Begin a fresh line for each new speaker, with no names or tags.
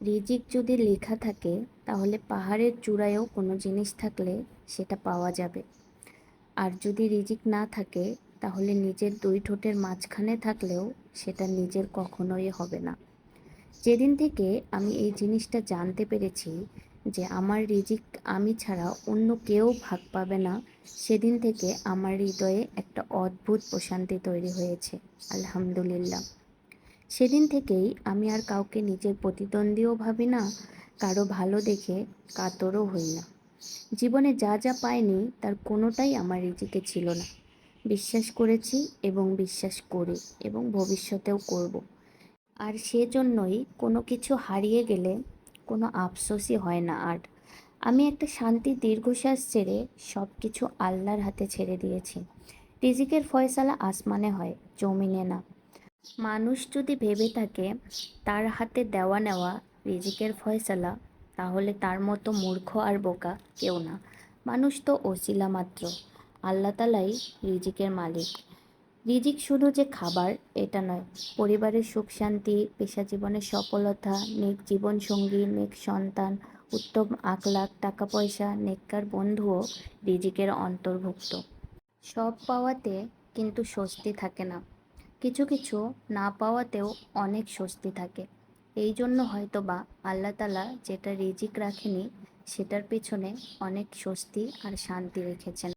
রিজিক যদি লেখা থাকে তাহলে পাহাড়ের চূড়ায়ও কোনো জিনিস থাকলে সেটা পাওয়া যাবে। আর যদি রিজিক না থাকে তাহলে নিজের দুই ঠোঁটের মাঝখানে থাকলেও সেটা নিজের কখনোই হবে না। যেদিন থেকে আমি এই জিনিসটা জানতে পেরেছি যে আমার রিজিক আমি ছাড়া অন্য কেউ ভাগ পাবে না, সেদিন থেকে আমার হৃদয়ে একটা অদ্ভুত প্রশান্তি তৈরি হয়েছে। আলহামদুলিল্লাহ। সেদিন থেকেই আমি আর কাউকে নিজের প্রতিদ্বন্দ্বীও ভাবি না, কারো ভালো দেখে কাতরও হই না। জীবনে যা যা পাইনি তার কোনোটাই আমার রিজিকে ছিল না। বিশ্বাস করেছি এবং বিশ্বাস করি এবং ভবিষ্যতেও করব। আর সেজন্যই কোনো কিছু হারিয়ে গেলে কোনো আফসোসই হয় না আর। আমি একটা শান্তির দীর্ঘশ্বাস ছেড়ে সব কিছু আল্লাহর হাতে ছেড়ে দিয়েছি। রিজিকের ফয়সালা আসমানে হয়, জমিনে না। মানুষ যদি ভেবে থাকে তার হাতে দেওয়া নেওয়া রিজিকের ফয়সালা, তাহলে তার মতো মূর্খ আর বোকা কেউ না। মানুষ তো ওসিলা মাত্র। আল্লাহ তালাই রিজিকের মালিক। রিজিক শুধু যে খাবার এটা নয়, পরিবারের সুখ শান্তি, পেশা জীবনের সফলতা, নেক জীবনসঙ্গী, নেক সন্তান, উত্তম আখলাক, টাকা পয়সা, নেককার বন্ধুও রিজিকের অন্তর্ভুক্ত। সব পাওয়াতে কিন্তু স্বস্তি থাকে না, কিছু কিছু না পাওয়াতেও অনেক স্বস্তি থাকে। এই জন্য হয়তো বা আল্লাহ তালা যেটা রিজিক রাখেনি সেটার পেছনে অনেক স্বস্তি আর শান্তি রেখেছেন।